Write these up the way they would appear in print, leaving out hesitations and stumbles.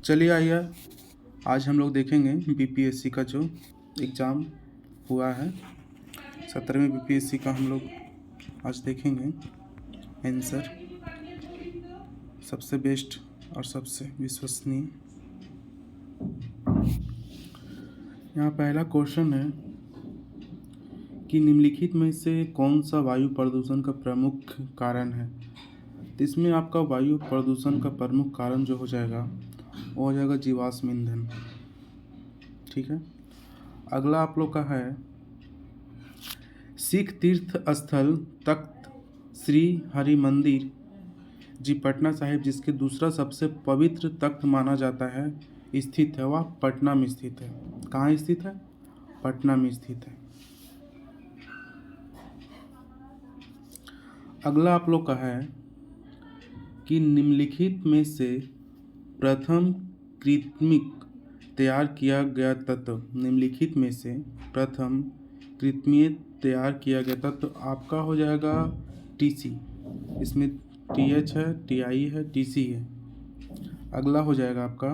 चलिए आइए, आज हम लोग देखेंगे बीपीएससी का जो एग्ज़ाम हुआ है 17वें बीपीएससी का हम लोग आज देखेंगे आंसर, सबसे बेस्ट और सबसे विश्वसनीय। यहाँ पहला क्वेश्चन है कि निम्नलिखित में से कौन सा वायु प्रदूषण का प्रमुख कारण है। तो इसमें आपका वायु प्रदूषण का प्रमुख कारण जो हो जाएगा वो हो जाएगा जीवाश्म ईंधन। ठीक है। अगला आप लोग का है सिख तीर्थ स्थल तख्त श्री हरि मंदिर जी पटना साहिब, जिसके दूसरा सबसे पवित्र तख्त माना जाता है, स्थित है, वह पटना में स्थित है। कहाँ स्थित है? पटना में स्थित है। अगला आप लोग का है कि निम्नलिखित में से प्रथम कृत्रिम तैयार किया गया तत्व, निम्नलिखित में से प्रथम कृत्रिम तैयार किया गया तत्व आपका हो जाएगा टीसी। इसमें टीएच है, टीआई है, टीसी है। अगला हो जाएगा आपका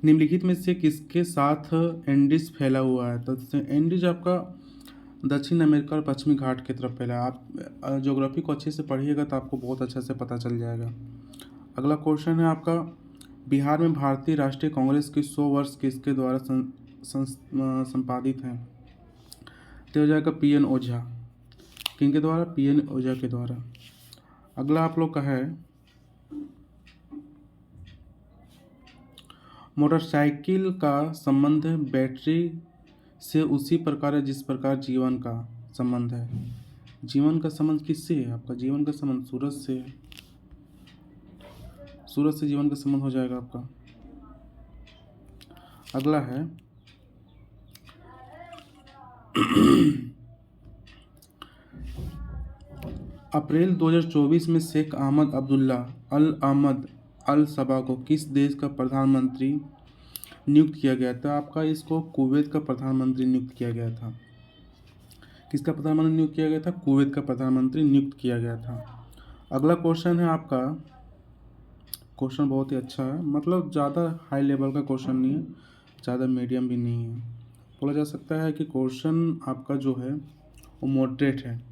निम्नलिखित में से किसके साथ एंडीज फैला हुआ है। तो एंडीज आपका दक्षिण अमेरिका और पश्चिमी घाट की तरफ फैला है। आप ज्योग्राफी को अच्छे से पढ़िएगा तो आपको बहुत अच्छे से पता चल जाएगा। अगला क्वेश्चन है आपका बिहार में भारतीय राष्ट्रीय कांग्रेस की 100 वर्ष किसके द्वारा संपादित है। तो हो जाएगा पीएन ओझा। किनके द्वारा? पीएन ओझा के द्वारा। अगला आप लोग का है मोटरसाइकिल का संबंध बैटरी से उसी प्रकार है जिस प्रकार जीवन का संबंध है। जीवन का संबंध किससे है? आपका जीवन का संबंध सूरज से है। सूरज से जीवन का संबंध हो जाएगा आपका। अगला है अप्रैल 2024 में शेख अहमद अब्दुल्ला अल अहमद अल सबा को किस देश का प्रधानमंत्री नियुक्त किया गया था। आपका इसको कुवैत का प्रधानमंत्री नियुक्त किया गया था। किसका प्रधानमंत्री नियुक्त किया गया था? कुवैत का प्रधानमंत्री नियुक्त किया गया था। अगला क्वेश्चन है आपका, क्वेश्चन बहुत ही अच्छा है, मतलब ज़्यादा हाई लेवल का क्वेश्चन नहीं है, ज़्यादा मीडियम भी नहीं है। बोला जा सकता है कि क्वेश्चन आपका जो है वो मॉडरेट है।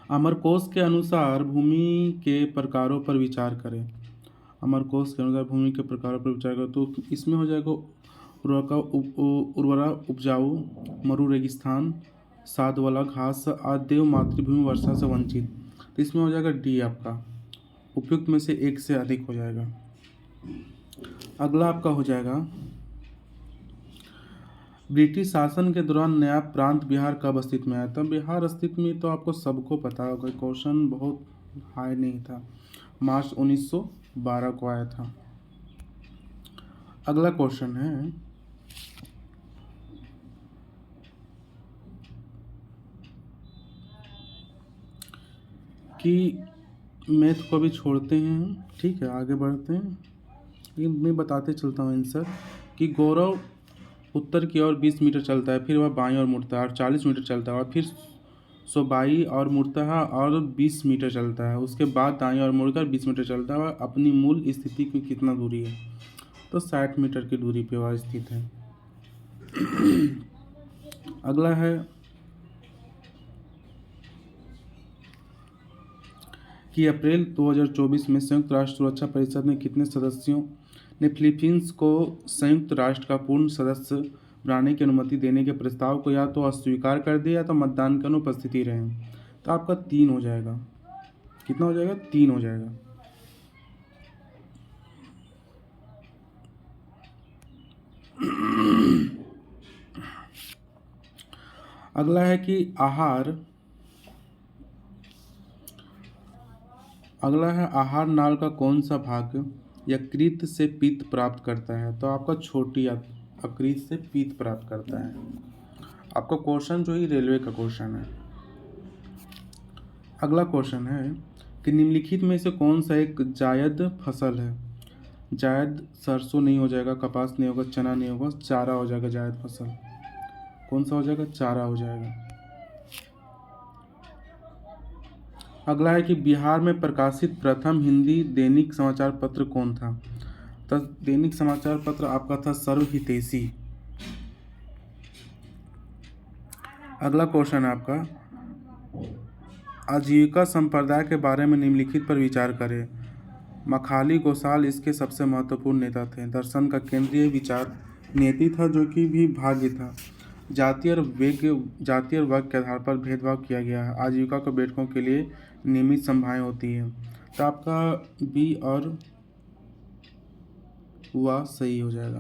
अमरकोश के अनुसार भूमि के प्रकारों पर विचार करें। अमरकोश के अनुसार भूमि के प्रकारों पर विचार करें तो इसमें हो जाएगा उर्वरा उपजाऊ, मरु रेगिस्तान, साद वाला घास, आदेव मातृभूमि, वर्षा से वंचित। तो इसमें हो जाएगा डी आपका, उपयुक्त में से एक से अधिक हो जाएगा। अगला आपका हो जाएगा ब्रिटिश शासन के दौरान नया प्रांत बिहार कब अस्तित्व में आया था। बिहार अस्तित्व में तो आपको सबको पता होगा, क्वेश्चन बहुत हाई नहीं था, मार्च 1912 को आया था। अगला क्वेश्चन है कि मैथ को भी छोड़ते हैं, ठीक है, आगे बढ़ते हैं। ये मैं बताते चलता हूँ आंसर कि गौरव उत्तर की ओर 20 मीटर चलता है, फिर वह बाईं ओर मुड़ता है और 40 मीटर चलता है, और फिर बाईं ओर मुड़ता है और 20 मीटर चलता है। उसके बाद दाईं ओर मुड़कर 20 मीटर चलता है। वह अपनी मूल स्थिति की कितना दूरी है? तो 60 मीटर की दूरी पे वह स्थित है। अगला है कि अप्रैल 2024 में संयुक्त राष्ट्र सुरक्षा परिषद ने कितने सदस्यों ने फिलीपींस को संयुक्त राष्ट्र का पूर्ण सदस्य बनाने की अनुमति देने के प्रस्ताव को या तो अस्वीकार कर दिया या तो मतदान की अनुपस्थिति रहे। तो आपका 3 हो जाएगा। कितना हो जाएगा? 3 हो जाएगा। अगला है कि आहार नाल का कौन सा भाग यकृत से पित्त प्राप्त करता है। तो आपका छोटी यकृत से पित्त प्राप्त करता है। आपका क्वेश्चन जो ही रेलवे का क्वेश्चन है। अगला क्वेश्चन है कि निम्नलिखित में से कौन सा एक जायद फसल है। जायद सरसों नहीं हो जाएगा, कपास नहीं होगा, चना नहीं होगा, चारा हो जाएगा जायद फसल। कौन सा हो जाएगा? चारा हो जाएगा। अगला है कि बिहार में प्रकाशित प्रथम हिंदी दैनिक समाचार पत्र कौन था। तो दैनिक समाचार पत्र आपका था सर्वहितैषी। अगला क्वेश्चन है आपका, आजीविका संप्रदाय के बारे में निम्नलिखित पर विचार करें। मखाली गोसाल इसके सबसे महत्वपूर्ण नेता थे। दर्शन का केंद्रीय विचार नीति था, जो कि भी भाग्य था। जाति और वर्ग के आधार पर भेदभाव किया गया है। आजीविका को बेटकों के लिए नियमित संभाएं होती है। तो आपका बी और वह सही हो जाएगा।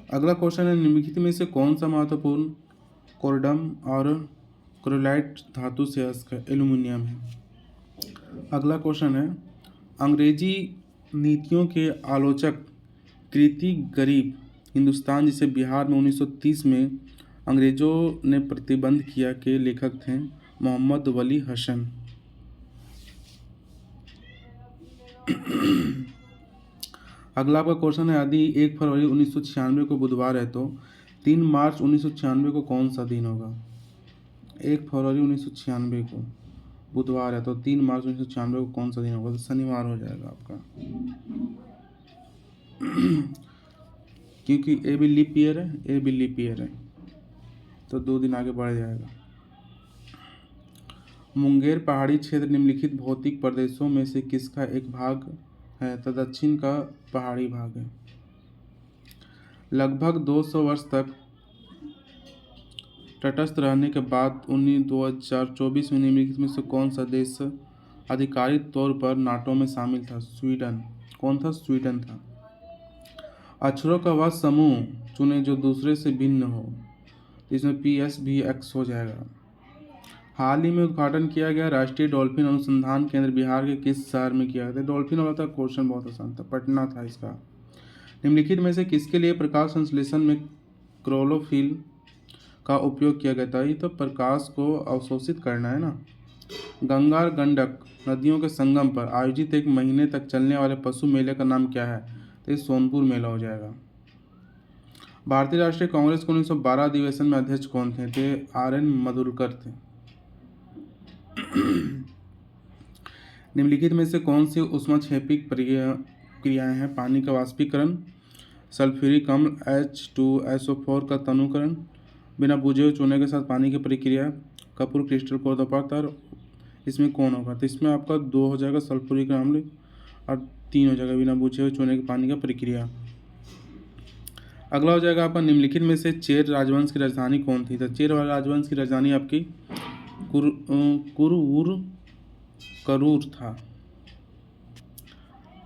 अगला क्वेश्चन है, निम्नलिखित में से कौन सा महत्वपूर्ण कोरडम और क्रोलाइट धातु से अयस्क है? एल्यूमिनियम है। अगला क्वेश्चन है, अंग्रेजी नीतियों के आलोचक कृति गरीब हिंदुस्तान, जिसे बिहार में 1930 में अंग्रेजों ने प्रतिबंध किया, के लेखक थे मोहम्मद वली हसन। अगला आपका क्वेश्चन है, यदि 1 फरवरी 1996 को बुधवार है तो 3 मार्च 1996 को कौन सा दिन होगा? 1 फरवरी 1996 को बुधवार है तो 3 मार्च 1996 को कौन सा दिन होगा? तो शनिवार हो जाएगा आपका, क्योंकि ए भी लीप ईयर है, तो 2 दिन आगे बढ़ जाएगा। मुंगेर पहाड़ी क्षेत्र निम्नलिखित भौतिक प्रदेशों में से किसका एक भाग है? तो दक्षिण का पहाड़ी भाग है। लगभग 200 वर्ष तक तटस्थ रहने के बाद 2024 में निम्नलिखित में से कौन सा देश आधिकारिक तौर पर नाटो में शामिल था? स्वीडन। कौन था? स्वीडन था। अक्षरों का वह समूह चुने जो दूसरे से भिन्न हो, इसमें PSVX हो जाएगा। हाल ही में उद्घाटन किया गया राष्ट्रीय डॉल्फिन अनुसंधान केंद्र बिहार के किस शहर में किया गया? डॉल्फिन वाला था क्वेश्चन, बहुत आसान था, पटना था इसका। निम्नलिखित में से किसके लिए प्रकाश संश्लेषण में क्लोरोफिल का उपयोग किया गया था? ये तो प्रकाश को अवशोषित करना है ना। गंगा और गंडक नदियों के संगम पर आयोजित 1 महीने तक चलने वाले पशु मेले का नाम क्या है? तो ये सोनपुर मेला हो जाएगा। भारतीय राष्ट्रीय कांग्रेस के 1912 अधिवेशन में अध्यक्ष कौन थे? RN मधुरकर थे। निम्नलिखित में से कौन सी ऊष्माक्षेपी क्रियाएं हैं? पानी का वाष्पीकरण, सल्फ्यूरिक अम्ल H2SO4 का तनुकरण, बिना बुझे हुए चूने के साथ पानी की प्रक्रिया, कपूर क्रिस्टल को दोपहर। इसमें कौन होगा? तो इसमें आपका 2 हो जाएगा सल्फ्यूरिक अम्ल और 3 हो जाएगा बिना बुझे हुए चूने के पानी का प्रक्रिया। अगला हो जाएगा आपका, निम्नलिखित में से चेर राजवंश की राजधानी कौन थी? तो चेर राजवंश की राजधानी आपकी करूर था।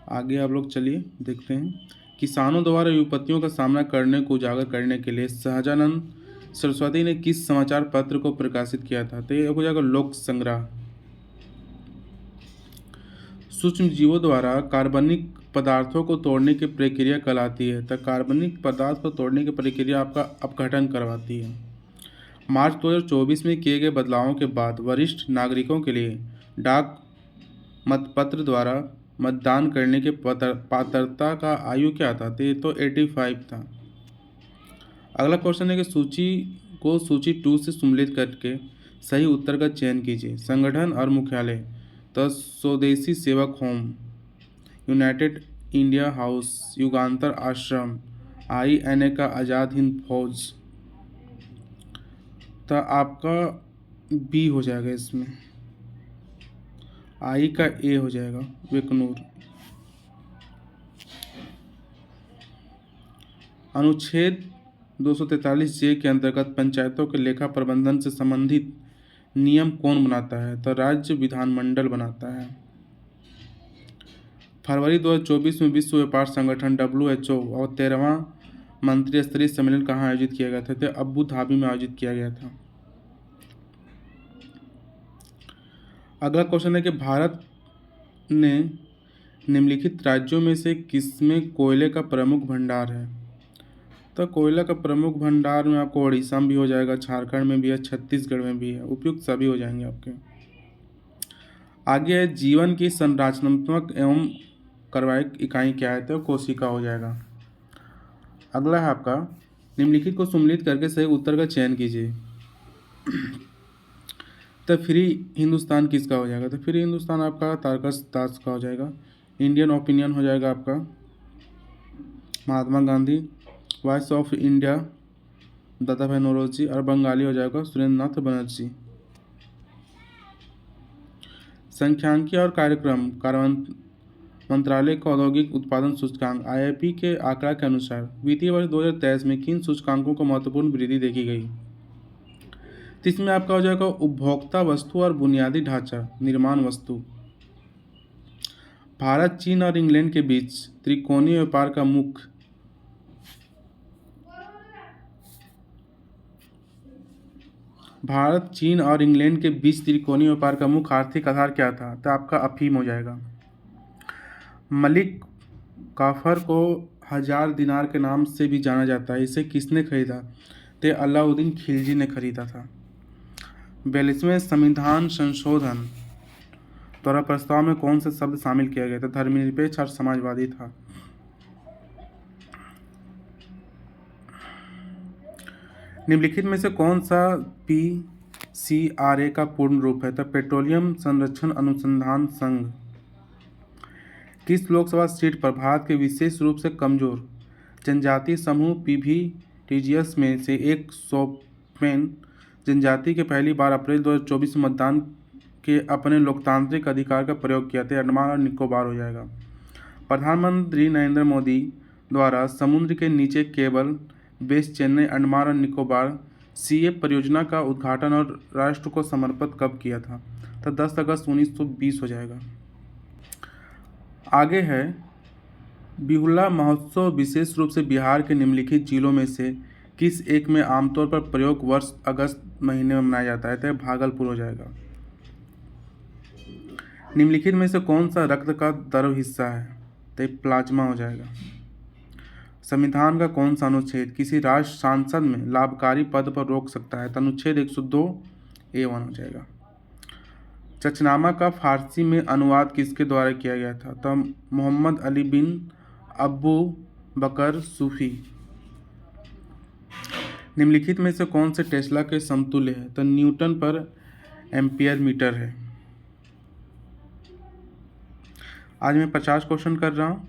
आगे आप लोग चलिए देखते हैं। किसानों द्वारा विपत्तियों का सामना करने को उजागर करने के लिए सहजानंद सरस्वती ने किस समाचार पत्र को प्रकाशित किया था? तो ये हो जाएगा लोक संग्रह। सूक्ष्म जीवों द्वारा कार्बनिक पदार्थों को तोड़ने की प्रक्रिया कहलाती है। तो कार्बनिक पदार्थ को तोड़ने की प्रक्रिया आपका अपघटन करवाती है। मार्च 2024 में किए गए बदलावों के बाद वरिष्ठ नागरिकों के लिए डाक मतपत्र द्वारा मतदान करने के पात्रता का आयु क्या था? तो 85 था। अगला क्वेश्चन है कि सूची 2 से सम्मिलित करके सही उत्तर का चयन कीजिए। संगठन और मुख्यालय, तो स्वदेशी सेवक होम, यूनाइटेड इंडिया हाउस, युगांतर आश्रम, INA का आज़ाद हिंद फौज। तो आपका बी हो जाएगा, इसमें आई का ए हो जाएगा, बिकनूर। अनुच्छेद 243J के अंतर्गत पंचायतों के लेखा प्रबंधन से संबंधित नियम कौन बनाता है? तो राज्य विधानमंडल बनाता है। फरवरी 2024 में विश्व व्यापार संगठन WHO और 13वां मंत्री स्तरीय सम्मेलन कहाँ आयोजित किया गया था? तो अबू धाबी में आयोजित किया गया था। अगला क्वेश्चन है कि भारत ने निम्नलिखित राज्यों में से किसमें कोयले का प्रमुख भंडार है? तो कोयला का प्रमुख भंडार में आपको उड़ीसा में भी हो जाएगा, झारखंड में भी है, छत्तीसगढ़ में भी है। उपयुक्त सभी हो जाएंगे आपके। आगे है, जीवन की संरचनात्मक एवं कार्बनिक इकाई क्या है? तो कोशिका हो जाएगा। अगला है आपका, निम्नलिखित को सम्मिलित करके सही उत्तर का चयन कीजिए। तो फ्री हिंदुस्तान किसका हो जाएगा? तो फ्री हिंदुस्तान आपका तारकस दास का हो जाएगा। इंडियन ओपिनियन हो जाएगा आपका Mahatma Gandhi. Voice of India दादा भाई नौरोजी। और बंगाली हो जाएगा सुरेंद्र नाथ बनर्जी। संख्यांकी और कार्यक्रम कार्य मंत्रालय का औद्योगिक उत्पादन सूचकांक IIP के आंकड़ा के अनुसार वित्तीय वर्ष 2023 में किन सूचकांकों को महत्वपूर्ण वृद्धि देखी गई? तो इसमें आपका हो जाएगा उपभोक्ता वस्तु और बुनियादी ढांचा निर्माण वस्तु। भारत चीन और इंग्लैंड के बीच त्रिकोणीय व्यापार का मुख्य भारत चीन और इंग्लैंड के बीच त्रिकोणीय व्यापार का मुख्य आर्थिक आधार क्या था? तो आपका अफीम हो जाएगा। मलिक काफर को 1000 दिनार के नाम से भी जाना जाता है। इसे किसने खरीदा? तो अलाउद्दीन खिलजी ने खरीदा था। 42वें संविधान संशोधन द्वारा प्रस्ताव में कौन सा शब्द शामिल किया गया था? धर्मनिरपेक्ष और समाजवादी था। निम्नलिखित में से कौन सा PCRA का पूर्ण रूप है? तो पेट्रोलियम संरक्षण अनुसंधान संघ। किस लोकसभा सीट पर भारत के विशेष रूप से कमजोर जनजातीय समूह PVTGS में से एक शोम्पेन जनजाति के पहली बार अप्रैल 2024 में मतदान के अपने लोकतांत्रिक अधिकार का प्रयोग किया था? अंडमान और निकोबार हो जाएगा। प्रधानमंत्री नरेंद्र मोदी द्वारा समुद्र के नीचे केबल बेस चेन्नई अंडमान और निकोबार CA परियोजना का उद्घाटन और राष्ट्र को समर्पित कब किया था? तो 10 अगस्त 1920 हो जाएगा। आगे है बिहुला महोत्सव विशेष रूप से बिहार के निम्नलिखित जिलों में से किस एक में आमतौर पर प्रयोग वर्ष अगस्त महीने में मनाया जाता है? तो भागलपुर हो जाएगा। निम्नलिखित में से कौन सा रक्त का द्रव हिस्सा है? तो प्लाज्मा हो जाएगा। संविधान का कौन सा अनुच्छेद किसी राष्ट्र सांसद में लाभकारी पद पर रोक सकता है? तो अनुच्छेद 102A1 हो जाएगा। चचनामा का फारसी में अनुवाद किसके द्वारा किया गया था? तो मोहम्मद अली बिन अबू बकर सूफी। निम्नलिखित में से कौन से टेस्ला के समतुल्य है? तो न्यूटन पर एम्पियर मीटर है। आज मैं 50 क्वेश्चन कर रहा हूँ।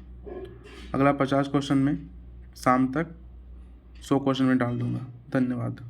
अगला 50 क्वेश्चन में शाम तक 100 क्वेश्चन में डाल दूंगा। धन्यवाद।